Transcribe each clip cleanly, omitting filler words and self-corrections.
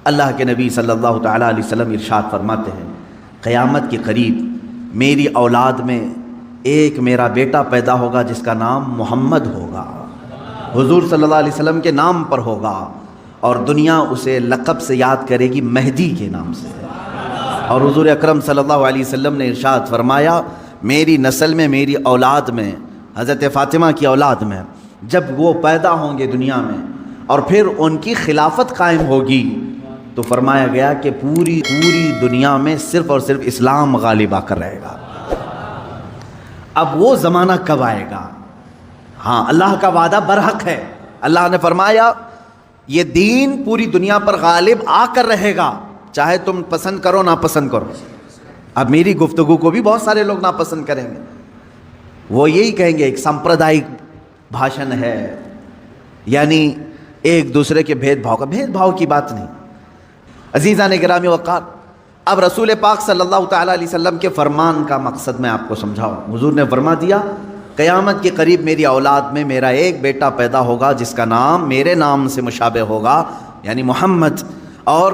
اللہ کے نبی صلی اللہ تعالیٰ علیہ وسلم ارشاد فرماتے ہیں، قیامت کے قریب میری اولاد میں ایک میرا بیٹا پیدا ہوگا جس کا نام محمد ہوگا، حضور صلی اللہ علیہ وسلم کے نام پر ہوگا، اور دنیا اسے لقب سے یاد کرے گی مہدی کے نام سے۔ اور حضور اکرم صلی اللہ علیہ وسلم نے ارشاد فرمایا، میری نسل میں، میری اولاد میں، حضرت فاطمہ کی اولاد میں جب وہ پیدا ہوں گے دنیا میں اور پھر ان کی خلافت قائم ہوگی تو فرمایا گیا کہ پوری دنیا میں صرف اور صرف اسلام غالب آ کر رہے گا۔ اب وہ زمانہ کب آئے گا؟ ہاں، اللہ کا وعدہ برحق ہے۔ اللہ نے فرمایا یہ دین پوری دنیا پر غالب آ کر رہے گا، چاہے تم پسند کرو ناپسند کرو۔ اب میری گفتگو کو بھی بہت سارے لوگ ناپسند کریں گے، وہ یہی کہیں گے ایک سمپردائک بھاشن ہے، یعنی ایک دوسرے کے بھید بھاؤ کی بات نہیں۔ عزیزان گرامی وقار، اب رسول پاک صلی اللہ تعالیٰ علیہ وسلم کے فرمان کا مقصد میں آپ کو سمجھاؤں۔ حضور نے فرما دیا، قیامت کے قریب میری اولاد میں میرا ایک بیٹا پیدا ہوگا جس کا نام میرے نام سے مشابہ ہوگا، یعنی محمد، اور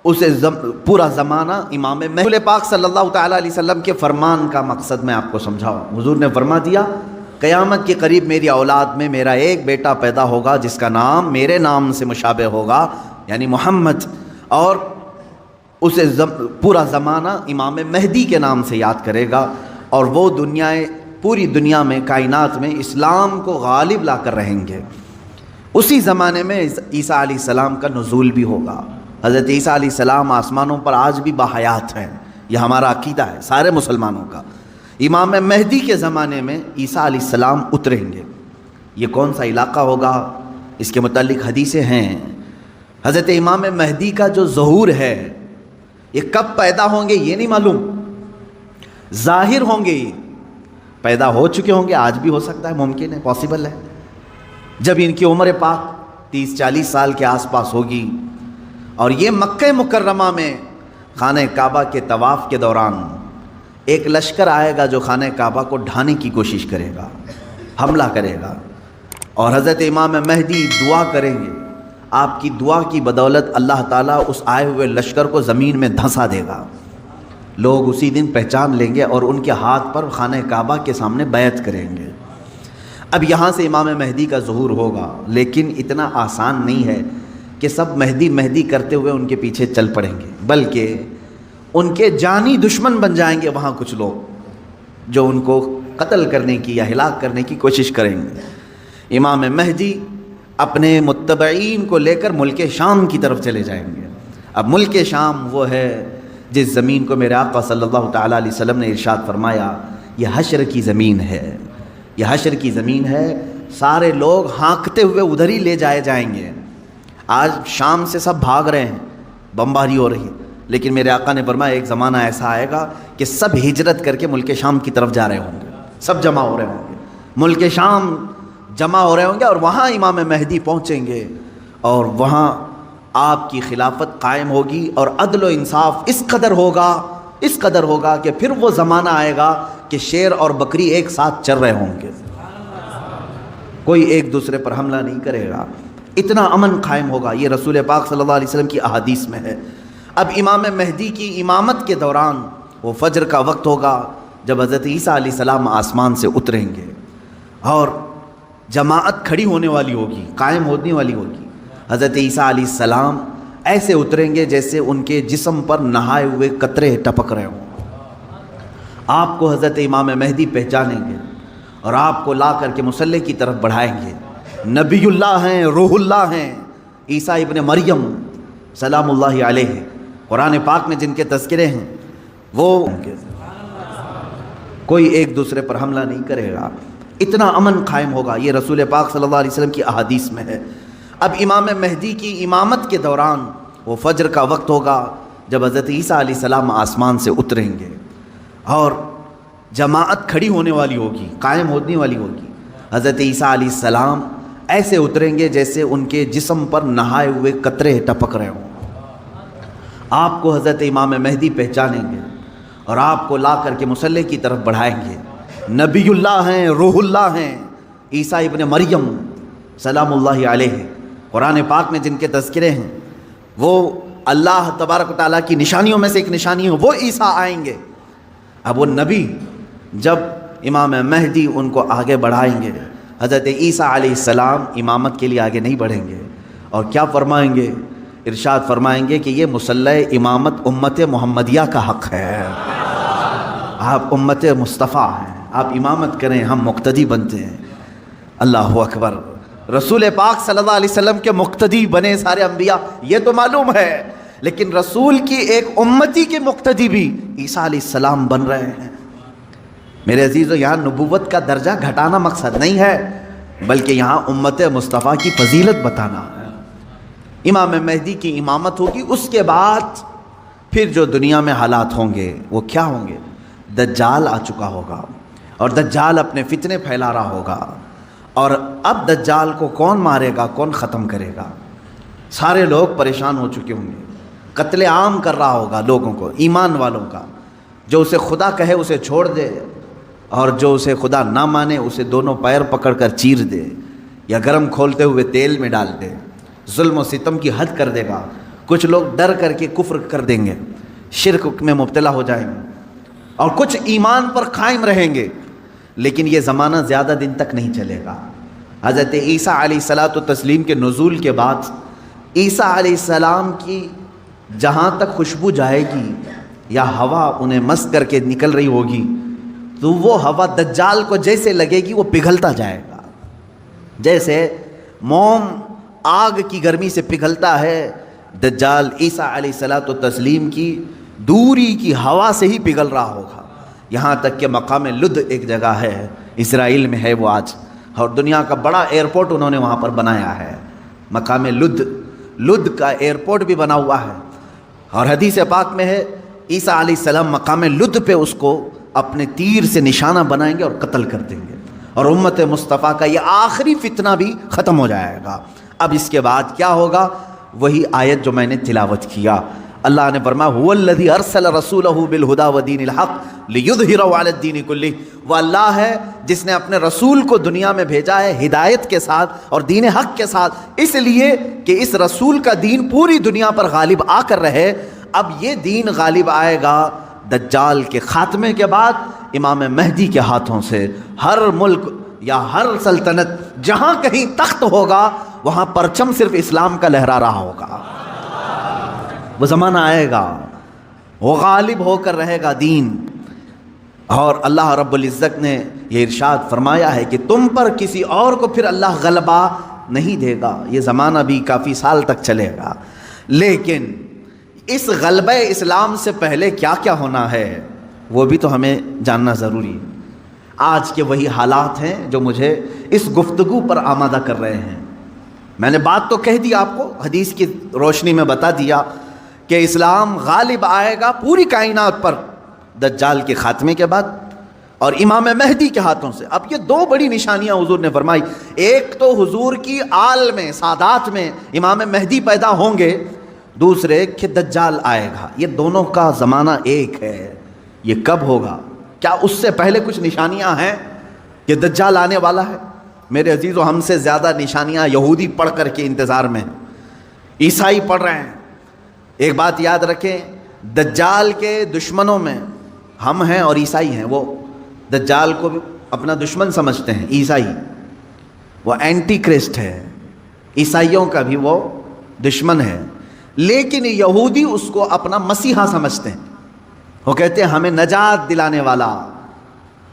اسے پورا زمانہ امام مہدی۔ رسول پاک صلی اللہ تعالیٰ علیہ وسلم کے فرمان کا مقصد میں آپ کو سمجھاؤں۔ حضور نے فرما دیا، قیامت کے قریب میری اولاد میں میرا ایک بیٹا پیدا ہوگا جس کا نام میرے نام سے مشابہ ہوگا، یعنی محمد، اور اسے پورا زمانہ امام مہدی کے نام سے یاد کرے گا، اور وہ پوری دنیا میں، کائنات میں اسلام کو غالب لا کر رہیں گے۔ اسی زمانے میں عیسیٰ علیہ السلام کا نزول بھی ہوگا۔ حضرت عیسیٰ علیہ السلام آسمانوں پر آج بھی باحیات ہیں، یہ ہمارا عقیدہ ہے سارے مسلمانوں کا۔ امام مہدی کے زمانے میں عیسیٰ علیہ السلام اتریں گے۔ یہ کون سا علاقہ ہوگا، اس کے متعلق حدیثیں ہیں۔ حضرت امام مہدی کا جو ظہور ہے یہ کب پیدا ہوں گے یہ نہیں معلوم، ظاہر ہوں گے، پیدا ہو چکے ہوں گے، آج بھی ہو سکتا ہے، ممکن ہے، پاسبل ہے۔ جب ان کی عمر پاک 30-40 سال کے آس پاس ہوگی اور یہ مکہ مکرمہ میں خانہ کعبہ کے طواف کے دوران ایک لشکر آئے گا جو خانہ کعبہ کو ڈھانے کی کوشش کرے گا، حملہ کرے گا، اور حضرت امام مہدی دعا کریں گے، آپ کی دعا کی بدولت اللہ تعالیٰ اس آئے ہوئے لشکر کو زمین میں دھنسا دے گا۔ لوگ اسی دن پہچان لیں گے اور ان کے ہاتھ پر خانہ کعبہ کے سامنے بیعت کریں گے۔ اب یہاں سے امام مہدی کا ظہور ہوگا، لیکن اتنا آسان نہیں ہے کہ سب مہدی مہدی کرتے ہوئے ان کے پیچھے چل پڑیں گے، بلکہ ان کے جانی دشمن بن جائیں گے وہاں کچھ لوگ جو ان کو قتل کرنے کی یا ہلاک کرنے کی کوشش کریں گے۔ امام مہدی اپنے متبعین کو لے کر ملک شام کی طرف چلے جائیں گے۔ اب ملک شام وہ ہے جس زمین کو میرے آقا صلی اللہ تعالیٰ علیہ وسلم نے ارشاد فرمایا یہ حشر کی زمین ہے، یہ حشر کی زمین ہے، سارے لوگ ہانکتے ہوئے ادھر ہی لے جائے جائیں گے۔ آج شام سے سب بھاگ رہے ہیں، بمباری ہو رہی ہے، لیکن میرے آقا نے فرمایا ایک زمانہ ایسا آئے گا کہ سب ہجرت کر کے ملک شام کی طرف جا رہے ہوں گے، سب جمع ہو رہے ہوں گے، ملک شام جمع ہو رہے ہوں گے، اور وہاں امام مہدی پہنچیں گے، اور وہاں آپ کی خلافت قائم ہوگی، اور عدل و انصاف اس قدر ہوگا کہ پھر وہ زمانہ آئے گا کہ شیر اور بکری ایک ساتھ چر رہے ہوں گے، کوئی ایک دوسرے پر حملہ نہیں کرے گا، اتنا امن قائم ہوگا۔ یہ رسول پاک صلی اللہ علیہ وسلم کی احادیث میں ہے۔ اب امام مہدی کی امامت کے دوران وہ فجر کا وقت ہوگا جب حضرت عیسیٰ علیہ السلام آسمان سے اتریں گے، اور جماعت کھڑی ہونے والی ہوگی، قائم ہونے والی ہوگی۔ حضرت عیسیٰ علیہ السلام ایسے اتریں گے جیسے ان کے جسم پر نہائے ہوئے قطرے ٹپک رہے ہوں۔ آپ کو حضرت امام مہدی پہچانیں گے اور آپ کو لا کر کے مصلی کی طرف بڑھائیں گے۔ نبی اللہ ہیں، روح اللہ ہیں، عیسیٰ ابن مریم سلام اللہ علیہ، قرآن پاک میں جن کے تذکرے ہیں، وہ کوئی ایک دوسرے پر حملہ نہیں کرے گا، اتنا امن قائم ہوگا۔ یہ رسول پاک صلی اللہ علیہ وسلم کی احادیث میں ہے۔ اب امام مہدی کی امامت کے دوران وہ فجر کا وقت ہوگا جب حضرت عیسیٰ علیہ السلام آسمان سے اتریں گے، اور جماعت کھڑی ہونے والی ہوگی، قائم ہونے والی ہوگی۔ حضرت عیسیٰ علیہ السلام ایسے اتریں گے جیسے ان کے جسم پر نہائے ہوئے قطرے ٹپک رہے ہوں۔ آپ کو حضرت امام مہدی پہچانیں گے اور آپ کو لا کر کے مصلی کی طرف بڑھائیں گے۔ نبی اللہ ہیں، روح اللہ ہیں، عیسیٰ ابن مریم سلام اللہ علیہ، قرآن پاک میں جن کے تذکرے ہیں، وہ اللہ تبارک و تعالیٰ کی نشانیوں میں سے ایک نشانی ہے، وہ عیسیٰ آئیں گے۔ اب وہ نبی جب امام مہدی ان کو آگے بڑھائیں گے، حضرت عیسیٰ علیہ السلام امامت کے لیے آگے نہیں بڑھیں گے، اور کیا فرمائیں گے؟ ارشاد فرمائیں گے کہ یہ مسلح امامت امت محمدیہ کا حق ہے، آپ امت مصطفیٰ ہیں، آپ امامت کریں، ہم مقتدی بنتے ہیں۔ اللہ اکبر، رسول پاک صلی اللہ علیہ وسلم کے مقتدی بنے سارے انبیاء، یہ تو معلوم ہے، لیکن رسول کی ایک امتی کے مقتدی بھی عیسیٰ علیہ السلام بن رہے ہیں۔ میرے عزیزو، یہاں نبوت کا درجہ گھٹانا مقصد نہیں ہے، بلکہ یہاں امت مصطفیٰ کی فضیلت بتانا ہے۔ امام مہدی کی امامت ہوگی، اس کے بعد پھر جو دنیا میں حالات ہوں گے وہ کیا ہوں گے؟ دجال آ چکا ہوگا، اور دجال اپنے فتنے پھیلا رہا ہوگا، اور اب دجال کو کون مارے گا، کون ختم کرے گا؟ سارے لوگ پریشان ہو چکے ہوں گے، قتل عام کر رہا ہوگا لوگوں کو، ایمان والوں کا، جو اسے خدا کہے اسے چھوڑ دے، اور جو اسے خدا نہ مانے اسے دونوں پیر پکڑ کر چیر دے، یا گرم کھولتے ہوئے تیل میں ڈال دے، ظلم و ستم کی حد کر دے گا۔ کچھ لوگ ڈر کر کے کفر کر دیں گے، شرک میں مبتلا ہو جائیں گے، اور کچھ ایمان پر قائم رہیں گے، لیکن یہ زمانہ زیادہ دن تک نہیں چلے گا۔ حضرت عیسیٰ علیہ الصلاۃ والتسلیم کے نزول کے بعد عیسیٰ علیہ السلام کی جہاں تک خوشبو جائے گی یا ہوا انہیں مست کر کے نکل رہی ہوگی، تو وہ ہوا دجال کو جیسے لگے گی وہ پگھلتا جائے گا، جیسے موم آگ کی گرمی سے پگھلتا ہے، دجال عیسیٰ علیہ الصلاۃ والتسلیم کی دوری کی ہوا سے ہی پگھل رہا ہوگا۔ یہاں تک کہ مقام لد ایک جگہ ہے، اسرائیل میں ہے وہ آج، اور دنیا کا بڑا ایئرپورٹ انہوں نے وہاں پر بنایا ہے، مقام لد کا ایئرپورٹ بھی بنا ہوا ہے، اور حدیث پاک میں ہے عیسیٰ علیہ السلام مقام لد پہ اس کو اپنے تیر سے نشانہ بنائیں گے اور قتل کر دیں گے، اور امت مصطفیٰ کا یہ آخری فتنہ بھی ختم ہو جائے گا۔ اب اس کے بعد کیا ہوگا؟ وہی آیت جو میں نے تلاوت کیا، اللہ نے فرمایا هو الذی ارسل رسولہ بالہدی ودین الحق لیظہرہ علی الدین کلہ، وہ اللہ ہے جس نے اپنے رسول کو دنیا میں بھیجا ہے ہدایت کے ساتھ اور دین حق کے ساتھ، اس لیے کہ اس رسول کا دین پوری دنیا پر غالب آ کر رہے۔ اب یہ دین غالب آئے گا دجال کے خاتمے کے بعد امام مہدی کے ہاتھوں سے۔ ہر ملک یا ہر سلطنت جہاں کہیں تخت ہوگا وہاں پرچم صرف اسلام کا لہرا رہا ہوگا۔ وہ زمانہ آئے گا، وہ غالب ہو کر رہے گا دین، اور اللہ رب العزت نے یہ ارشاد فرمایا ہے کہ تم پر کسی اور کو پھر اللہ غلبہ نہیں دے گا۔ یہ زمانہ بھی کافی سال تک چلے گا، لیکن اس غلبہ اسلام سے پہلے کیا کیا ہونا ہے وہ بھی تو ہمیں جاننا ضروری ہے۔ آج کے وہی حالات ہیں جو مجھے اس گفتگو پر آمادہ کر رہے ہیں۔ میں نے بات تو کہہ دی آپ کو، حدیث کی روشنی میں بتا دیا کہ اسلام غالب آئے گا پوری کائنات پر دجال کے خاتمے کے بعد اور امام مہدی کے ہاتھوں سے۔ اب یہ دو بڑی نشانیاں حضور نے فرمائی، ایک تو حضور کی آل میں سادات میں امام مہدی پیدا ہوں گے، دوسرے کہ دجال آئے گا۔ یہ دونوں کا زمانہ ایک ہے۔ یہ کب ہوگا؟ کیا اس سے پہلے کچھ نشانیاں ہیں کہ دجال آنے والا ہے؟ میرے عزیزو، ہم سے زیادہ نشانیاں یہودی پڑھ کر کے انتظار میں ہیں، عیسائی پڑھ رہے ہیں۔ ایک بات یاد رکھیں، دجال کے دشمنوں میں ہم ہیں اور عیسائی ہیں۔ وہ دجال کو بھی اپنا دشمن سمجھتے ہیں، عیسائی، وہ اینٹی کرسٹ ہے، عیسائیوں کا بھی وہ دشمن ہے، لیکن یہودی اس کو اپنا مسیحا سمجھتے ہیں۔ وہ کہتے ہیں ہمیں نجات دلانے والا،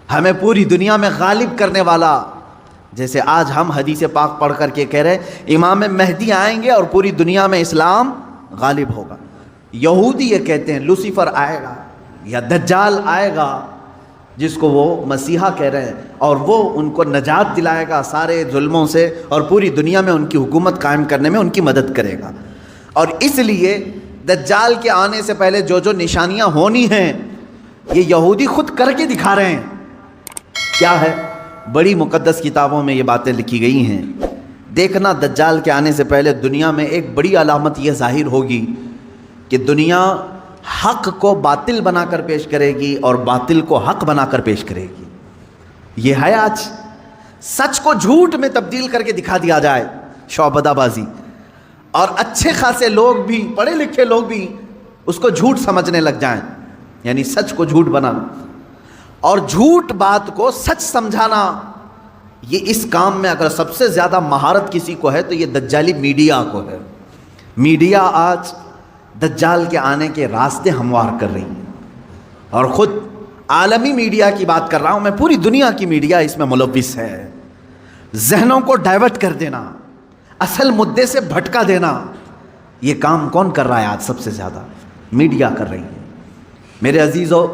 ہمیں پوری دنیا میں غالب کرنے والا۔ جیسے آج ہم حدیث پاک پڑھ کر کے کہہ رہے ہیں امام مہدی آئیں گے اور پوری دنیا میں اسلام غالب ہوگا، یہودی یہ کہتے ہیں لوسیفر آئے گا یا دجال آئے گا، جس کو وہ مسیحا کہہ رہے ہیں، اور وہ ان کو نجات دلائے گا سارے ظلموں سے اور پوری دنیا میں ان کی حکومت قائم کرنے میں ان کی مدد کرے گا۔ اور اس لیے دجال کے آنے سے پہلے جو جو نشانیاں ہونی ہیں یہ یہودی خود کر کے دکھا رہے ہیں۔ کیا ہے؟ بڑی مقدس کتابوں میں یہ باتیں لکھی گئی ہیں۔ دیکھنا، دجال کے آنے سے پہلے دنیا میں ایک بڑی علامت یہ ظاہر ہوگی کہ دنیا حق کو باطل بنا کر پیش کرے گی اور باطل کو حق بنا کر پیش کرے گی۔ یہ ہے آج، سچ کو جھوٹ میں تبدیل کر کے دکھا دیا جائے، شعبدہ بازی۔ اور اچھے خاصے لوگ بھی، پڑھے لکھے لوگ بھی اس کو جھوٹ سمجھنے لگ جائیں، یعنی سچ کو جھوٹ بنانا اور جھوٹ بات کو سچ سمجھانا. یہ اس کام میں اگر سب سے زیادہ مہارت کسی کو ہے تو یہ دجالی میڈیا کو ہے. میڈیا آج دجال کے آنے کے راستے ہموار کر رہی ہے، اور خود عالمی میڈیا کی بات کر رہا ہوں میں، پوری دنیا کی میڈیا اس میں ملوث ہے. ذہنوں کو ڈائیورٹ کر دینا، اصل مدے سے بھٹکا دینا، یہ کام کون کر رہا ہے آج؟ سب سے زیادہ میڈیا کر رہی ہے. میرے عزیزو،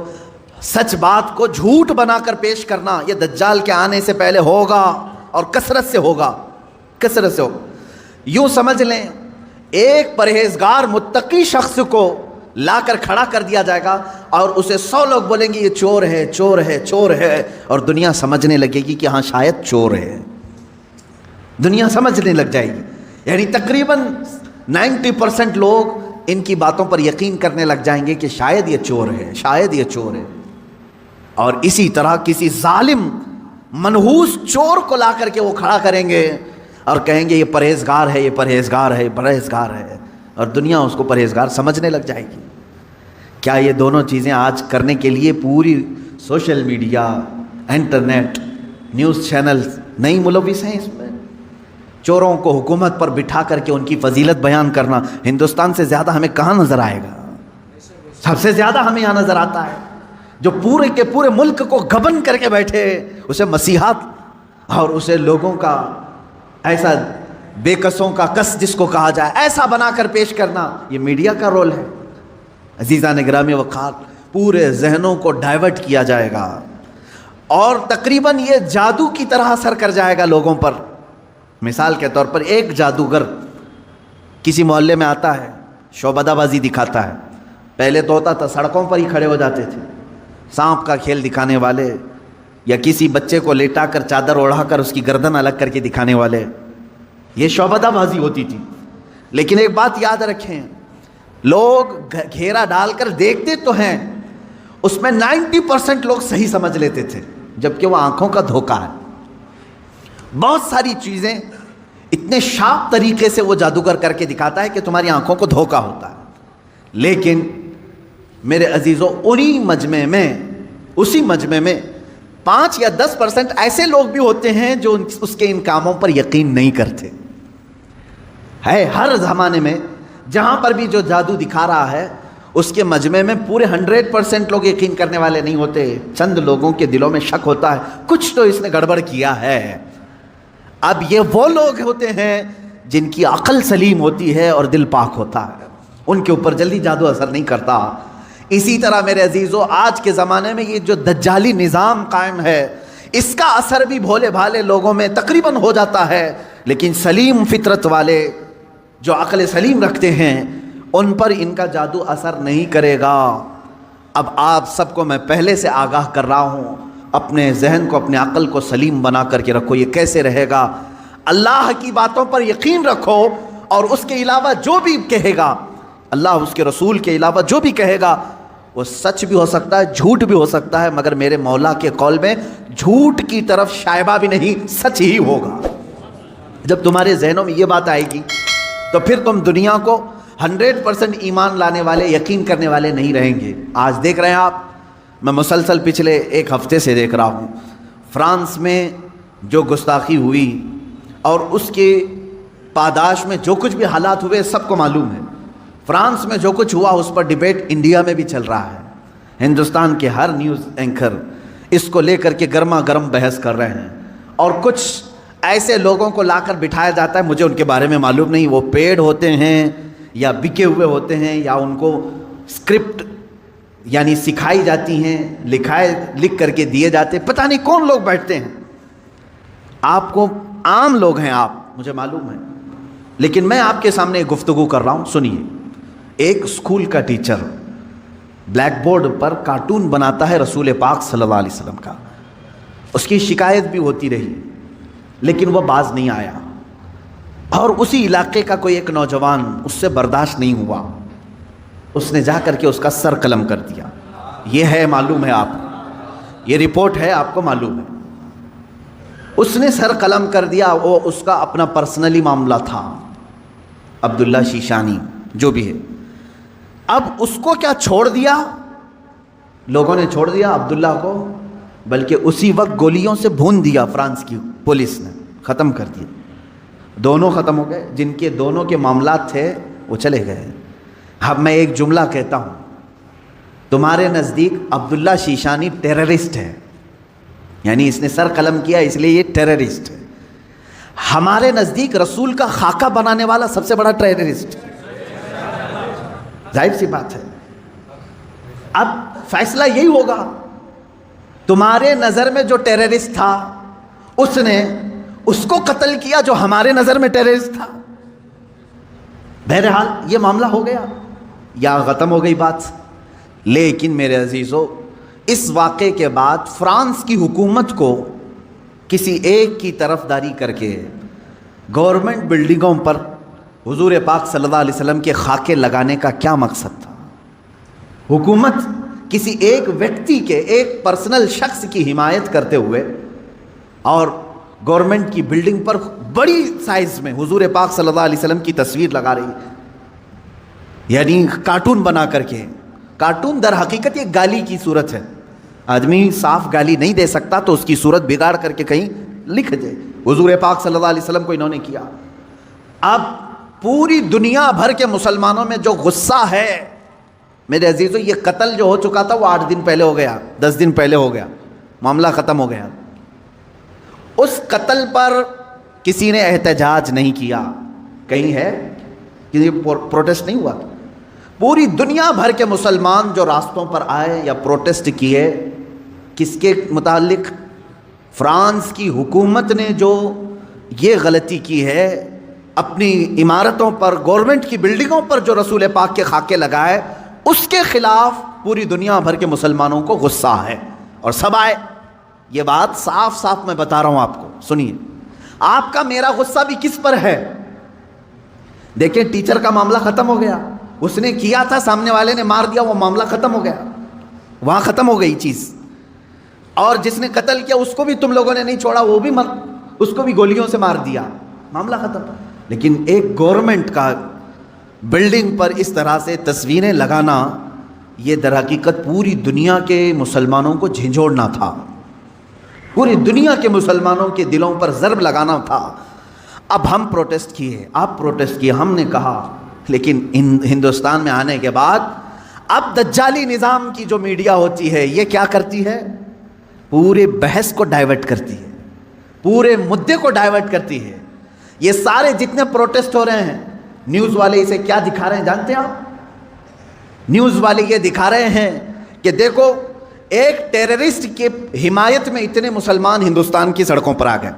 سچ بات کو جھوٹ بنا کر پیش کرنا یہ دجال کے آنے سے پہلے ہوگا، اور کثرت سے ہوگا، کثرت سے ہوگا. یوں سمجھ لیں ایک پرہیزگار متقی شخص کو لا کر کھڑا کر دیا جائے گا اور اسے 100 لوگ بولیں گے یہ چور ہے، چور ہے، چور ہے، اور دنیا سمجھنے لگے گی کہ ہاں شاید چور ہے. دنیا سمجھنے لگ جائے گی. یعنی تقریباً 90% لوگ ان کی باتوں پر یقین کرنے لگ جائیں گے کہ شاید یہ چور ہے، شاید یہ چور ہے. اور اسی طرح کسی ظالم منحوس چور کو لا کر کے وہ کھڑا کریں گے اور کہیں گے یہ پرہیزگار ہے، یہ پرہیزگار ہے، پرہیزگار ہے، اور دنیا اس کو پرہیزگار سمجھنے لگ جائے گی. کیا یہ دونوں چیزیں آج کرنے کے لیے پوری social media, internet, news channels نہیں ملوث ہیں اس میں؟ چوروں کو حکومت پر بٹھا کر کے ان کی فضیلت بیان کرنا ہندوستان سے زیادہ ہمیں کہاں نظر آئے گا؟ سب سے زیادہ ہمیں یہاں نظر آتا ہے. جو پورے کے پورے ملک کو گبن کر کے بیٹھے، اسے مسیحات اور اسے لوگوں کا ایسا بے کسوں کا کس جس کو کہا جائے ایسا بنا کر پیش کرنا، یہ میڈیا کا رول ہے. عزیزان گرامی وقار، پورے ذہنوں کو ڈائیورٹ کیا جائے گا اور تقریباً یہ جادو کی طرح اثر کر جائے گا لوگوں پر. مثال کے طور پر ایک جادوگر کسی محلے میں آتا ہے، شعبدہ بازی دکھاتا ہے. پہلے تو ہوتا تھا سڑکوں پر ہی کھڑے ہو جاتے تھے سانپ کا کھیل دکھانے والے، یا کسی بچے کو لیٹا کر چادر اوڑھا کر اس کی گردن الگ کر کے دکھانے والے. یہ شعبدہ بازی ہوتی تھی. لیکن ایک بات یاد رکھیں، لوگ گھیرا ڈال کر دیکھتے تو ہیں، اس میں 90% لوگ صحیح سمجھ لیتے تھے، جبکہ وہ آنکھوں کا دھوکہ ہے. بہت ساری چیزیں اتنے شارپ طریقے سے وہ جادوگر کر کے دکھاتا ہے کہ تمہاری آنکھوں کو دھوکہ ہوتا ہے. لیکن میرے عزیزوں، اسی مجمع میں 5 یا 10% ایسے لوگ بھی ہوتے ہیں جو اس کے ان کاموں پر یقین نہیں کرتے. ہے ہر زمانے میں جہاں پر بھی جو جادو دکھا رہا ہے اس کے مجمع میں پورے 100% لوگ یقین کرنے والے نہیں ہوتے. چند لوگوں کے دلوں میں شک ہوتا ہے کچھ تو اس نے گڑبڑ کیا ہے. اب یہ وہ لوگ ہوتے ہیں جن کی عقل سلیم ہوتی ہے اور دل پاک ہوتا ہے، ان کے اوپر جلدی جادو اثر نہیں کرتا. اسی طرح میرے عزیزو، آج کے زمانے میں یہ جو دجالی نظام قائم ہے اس کا اثر بھی بھولے بھالے لوگوں میں تقریباً ہو جاتا ہے، لیکن سلیم فطرت والے جو عقل سلیم رکھتے ہیں ان پر ان کا جادو اثر نہیں کرے گا. اب آپ سب کو میں پہلے سے آگاہ کر رہا ہوں، اپنے ذہن کو، اپنے عقل کو سلیم بنا کر کے رکھو. یہ کیسے رہے گا؟ اللہ کی باتوں پر یقین رکھو، اور اس کے علاوہ جو بھی کہے گا، اللہ اس کے رسول کے علاوہ جو بھی کہے گا وہ سچ بھی ہو سکتا ہے، جھوٹ بھی ہو سکتا ہے، مگر میرے مولا کے قول میں جھوٹ کی طرف شائبہ بھی نہیں، سچ ہی ہوگا. جب تمہارے ذہنوں میں یہ بات آئے گی تو پھر تم دنیا کو 100% ایمان لانے والے، یقین کرنے والے نہیں رہیں گے. آج دیکھ رہے ہیں آپ، میں مسلسل پچھلے 1 ہفتے سے دیکھ رہا ہوں، فرانس میں جو گستاخی ہوئی اور اس کے پاداش میں جو کچھ بھی حالات ہوئے سب کو معلوم ہے. فرانس میں جو کچھ ہوا اس پر ڈیبیٹ انڈیا میں بھی چل رہا ہے. ہندوستان کے ہر نیوز اینکر اس کو لے کر کے گرما گرم بحث کر رہے ہیں، اور کچھ ایسے لوگوں کو لا کر بٹھایا جاتا ہے، مجھے ان کے بارے میں معلوم نہیں، وہ پیڈ ہوتے ہیں یا بکے ہوئے ہوتے ہیں، یا ان کو اسکرپٹ یعنی سکھائی جاتی ہیں، لکھ کر کے دیے جاتے، پتہ نہیں کون لوگ بیٹھتے ہیں. آپ کو عام لوگ ہیں آپ، مجھے معلوم ہے، لیکن میں آپ کے سامنے گفتگو کر رہا ہوں. سنیے، ایک اسکول کا ٹیچر بلیک بورڈ پر کارٹون بناتا ہے رسول پاک صلی اللہ علیہ وسلم کا. اس کی شکایت بھی ہوتی رہی لیکن وہ باز نہیں آیا، اور اسی علاقے کا کوئی ایک نوجوان اس سے برداشت نہیں ہوا، اس نے جا کر کے اس کا سر قلم کر دیا. یہ ہے، معلوم ہے آپ، یہ رپورٹ ہے، آپ کو معلوم ہے. اس نے سر قلم کر دیا، وہ اس کا اپنا پرسنلی معاملہ تھا. عبداللہ شیشانی جو بھی ہے. اب اس کو کیا چھوڑ دیا لوگوں نے؟ چھوڑ دیا عبداللہ کو، بلکہ اسی وقت گولیوں سے بھون دیا فرانس کی پولیس نے، ختم کر دیا. دونوں ختم ہو گئے، جن کے دونوں کے معاملات تھے وہ چلے گئے. اب میں ایک جملہ کہتا ہوں، تمہارے نزدیک عبداللہ شیشانی ٹیررسٹ ہے، یعنی اس نے سر قلم کیا اس لیے یہ ٹیررسٹ ہے. ہمارے نزدیک رسول کا خاکہ بنانے والا سب سے بڑا ٹیررسٹ، ظاہر سی بات ہے. اب فیصلہ یہی ہوگا، تمہارے نظر میں جو ٹیررسٹ تھا اس نے اس کو قتل کیا جو ہمارے نظر میں ٹیررسٹ تھا. بہرحال یہ معاملہ ہو گیا یا ختم ہو گئی بات. لیکن میرے عزیزو، اس واقعے کے بعد فرانس کی حکومت کو کسی ایک کی طرفداری کر کے گورنمنٹ بلڈنگوں پر حضور پاک صلی اللہ علیہ وسلم کے خاکے لگانے کا کیا مقصد تھا؟ حکومت کسی ایک ویکتی کے، ایک پرسنل شخص کی حمایت کرتے ہوئے اور گورنمنٹ کی بلڈنگ پر بڑی سائز میں حضور پاک صلی اللہ علیہ وسلم کی تصویر لگا رہی ہے، یعنی کارٹون بنا کر کے. کارٹون در حقیقت یہ گالی کی صورت ہے. آدمی صاف گالی نہیں دے سکتا تو اس کی صورت بگاڑ کر کے کہیں لکھ دے. حضور پاک صلی اللہ علیہ وسلم کو انہوں نے کیا. اب پوری دنیا بھر کے مسلمانوں میں جو غصہ ہے میرے عزیزو، یہ قتل جو ہو چکا تھا وہ 8 دن پہلے ہو گیا، 10 دن پہلے ہو گیا، معاملہ ختم ہو گیا. اس قتل پر کسی نے احتجاج نہیں کیا، کہیں ہے کسی پروٹیسٹ نہیں ہوا. پوری دنیا بھر کے مسلمان جو راستوں پر آئے یا پروٹیسٹ کیے، کس کے متعلق؟ فرانس کی حکومت نے جو یہ غلطی کی ہے، اپنی عمارتوں پر، گورنمنٹ کی بلڈنگوں پر جو رسول پاک کے خاکے لگائے، اس کے خلاف پوری دنیا بھر کے مسلمانوں کو غصہ ہے اور سب آئے. یہ بات صاف صاف میں بتا رہا ہوں آپ کو، سنیے. آپ کا میرا غصہ بھی کس پر ہے؟ دیکھیں، ٹیچر کا معاملہ ختم ہو گیا، اس نے کیا تھا، سامنے والے نے مار دیا، وہ معاملہ ختم ہو گیا، وہاں ختم ہو گئی چیز. اور جس نے قتل کیا اس کو بھی تم لوگوں نے نہیں چھوڑا، وہ بھی اس کو بھی گولیوں سے مار دیا، معاملہ ختم. لیکن ایک گورنمنٹ کا بلڈنگ پر اس طرح سے تصویریں لگانا، یہ در حقیقت پوری دنیا کے مسلمانوں کو جھنجھوڑنا تھا، پوری دنیا کے مسلمانوں کے دلوں پر ضرب لگانا تھا. اب ہم پروٹیسٹ کیے، آپ پروٹیسٹ کیے، ہم نے کہا، لیکن ہندوستان میں آنے کے بعد اب دجالی نظام کی جو میڈیا ہوتی ہے یہ کیا کرتی ہے؟ پورے بحث کو ڈائیورٹ کرتی ہے، پورے مدے کو ڈائیورٹ کرتی ہے. یہ سارے جتنے پروٹیسٹ ہو رہے ہیں، نیوز والے اسے کیا دکھا رہے ہیں جانتے ہیں آپ؟ نیوز والے یہ دکھا رہے ہیں کہ دیکھو، ایک ٹیررسٹ کی حمایت میں اتنے مسلمان ہندوستان کی سڑکوں پر آ گئے.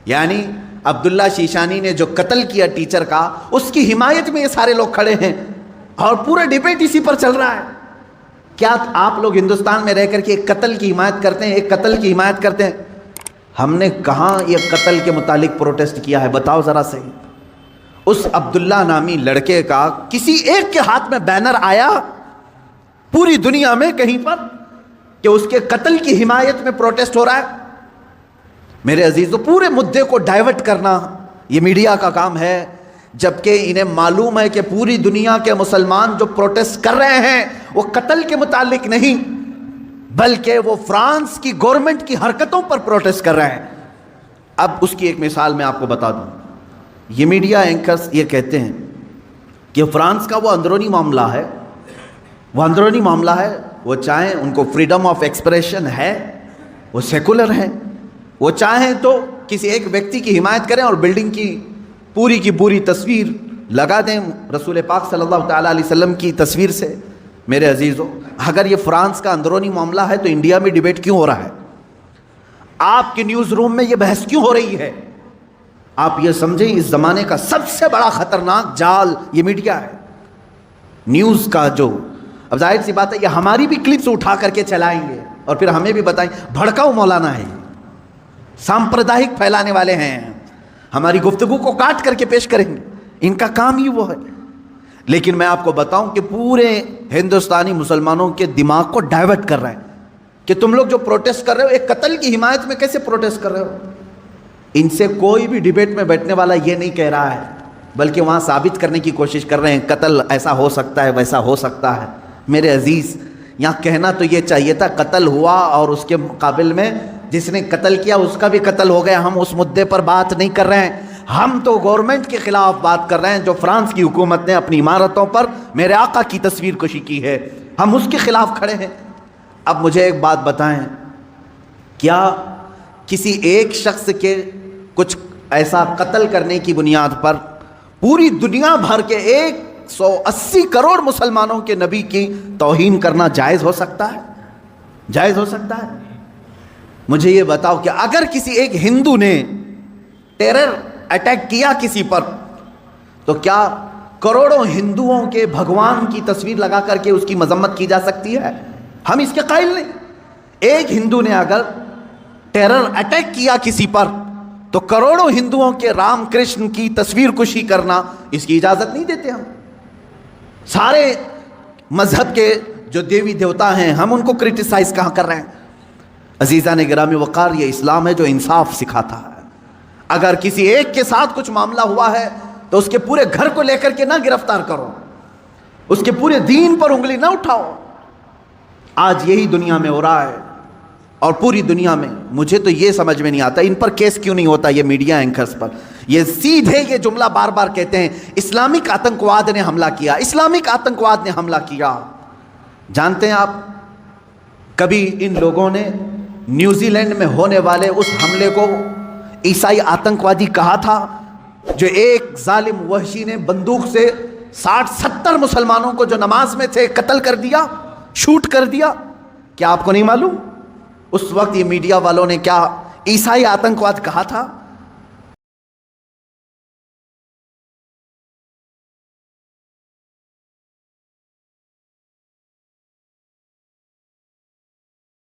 یعنی عبداللہ شیشانی نے جو قتل کیا ٹیچر کا، اس کی حمایت میں یہ سارے لوگ کھڑے ہیں اور پورا ڈیبیٹ اسی پر چل رہا ہے. کیا آپ لوگ ہندوستان میں رہ کر کے ایک قتل کی حمایت کرتے ہیں؟ ایک قتل کی حمایت کرتے ہیں؟ ہم نے کہاں یہ قتل کے متعلق پروٹیسٹ کیا ہے؟ بتاؤ ذرا صحیح. اس عبداللہ نامی لڑکے کا کسی ایک کے ہاتھ میں بینر آیا پوری دنیا میں کہیں پر کہ اس کے قتل کی حمایت میں پروٹیسٹ ہو رہا ہے؟ میرے عزیزو، پورے مدے کو ڈائیورٹ کرنا یہ میڈیا کا کام ہے، جبکہ انہیں معلوم ہے کہ پوری دنیا کے مسلمان جو پروٹیسٹ کر رہے ہیں وہ قتل کے متعلق نہیں، بلکہ وہ فرانس کی گورنمنٹ کی حرکتوں پر پروٹیسٹ کر رہے ہیں. اب اس کی ایک مثال میں آپ کو بتا دوں. یہ میڈیا اینکرز یہ کہتے ہیں کہ فرانس کا وہ اندرونی معاملہ ہے، وہ اندرونی معاملہ ہے، وہ چاہیں ان کو فریڈم آف ایکسپریشن ہے، وہ سیکولر ہیں، وہ چاہیں تو کسی ایک ویکتی کی حمایت کریں اور بلڈنگ کی پوری تصویر لگا دیں رسول پاک صلی اللہ تعالیٰ علیہ وسلم کی تصویر سے. میرے عزیزو، اگر یہ فرانس کا اندرونی معاملہ ہے تو انڈیا میں ڈیبیٹ کیوں ہو رہا ہے؟ آپ کے نیوز روم میں یہ بحث کیوں ہو رہی ہے؟ آپ یہ سمجھیں اس زمانے کا سب سے بڑا خطرناک جال یہ میڈیا ہے، نیوز کا. جو اب ظاہر سی بات ہے یہ ہماری بھی کلپس اٹھا کر کے چلائیں گے اور پھر ہمیں بھی بتائیں بھڑکاؤ مولانا ہے، سامپردائک پھیلانے والے ہیں، ہماری گفتگو کو کاٹ کر کے پیش کریں گے، ان کا کام ہی وہ ہے. لیکن میں آپ کو بتاؤں کہ پورے ہندوستانی مسلمانوں کے دماغ کو ڈائیورٹ کر رہے ہیں کہ تم لوگ جو پروٹیسٹ کر رہے ہو ایک قتل کی حمایت میں کیسے پروٹیسٹ کر رہے ہو. ان سے کوئی بھی ڈیبیٹ میں بیٹھنے والا یہ نہیں کہہ رہا ہے بلکہ وہاں ثابت کرنے کی کوشش کر رہے ہیں قتل ایسا ہو سکتا ہے ویسا ہو سکتا ہے۔ میرے عزیز، یہاں کہنا تو یہ چاہیے تھا قتل ہوا اور اس کے مقابل میں جس نے قتل کیا اس کا بھی قتل ہو گیا۔ ہم اس مدعے پر بات نہیں کر رہے ہیں، ہم تو گورنمنٹ کے خلاف بات کر رہے ہیں جو فرانس کی حکومت نے اپنی عمارتوں پر میرے آقا کی تصویر کشی کی ہے، ہم اس کے خلاف کھڑے ہیں۔ اب مجھے ایک بات بتائیں، کیا کسی ایک شخص کے کچھ ایسا قتل کرنے کی بنیاد پر پوری دنیا بھر کے 180 کروڑ مسلمانوں کے نبی کی توہین کرنا جائز ہو سکتا ہے؟ جائز ہو سکتا ہے؟ مجھے یہ بتاؤ کہ اگر کسی ایک ہندو نے ٹیرر اٹیک کیا کسی پر تو کیا کروڑوں ہندوؤں کے بھگوان کی تصویر لگا کر کے اس کی مذمت کی جا سکتی ہے؟ ہم اس کے قائل نہیں۔ ایک ہندو نے اگر ٹیرر اٹیک کیا کسی پر تو کروڑوں ہندوؤں کے رام کرشن کی تصویر کشی کرنا اس کی اجازت نہیں دیتے ہم۔ سارے مذہب کے جو دیوی دیوتا ہیں ہم ان کو کرٹیسائز کہاں کر رہے ہیں؟ عزیزان گرامی وقار، یہ اسلام ہے جو انصاف سکھاتا ہے۔ اگر کسی ایک کے ساتھ کچھ معاملہ ہوا ہے تو اس کے پورے گھر کو لے کر کے نہ گرفتار کرو، اس کے پورے دین پر انگلی نہ اٹھاؤ۔ آج یہی دنیا میں ہو رہا ہے، اور پوری دنیا میں مجھے تو یہ سمجھ میں نہیں آتا ان پر کیس کیوں نہیں ہوتا۔ یہ میڈیا اینکرز پر یہ سیدھے یہ جملہ بار بار کہتے ہیں اسلامک آتنکواد نے حملہ کیا، اسلامک آتنکواد نے حملہ کیا۔ جانتے ہیں آپ، کبھی ان لوگوں نے نیوزی لینڈ میں ہونے والے اس حملے کو عیسائی آتنکوادی کہا تھا جو ایک ظالم وحشی نے بندوق سے 60-70 مسلمانوں کو جو نماز میں تھے قتل کر دیا، شوٹ کر دیا؟ کیا آپ کو نہیں معلوم اس وقت یہ میڈیا والوں نے کیا عیسائی آتنکواد کہا تھا؟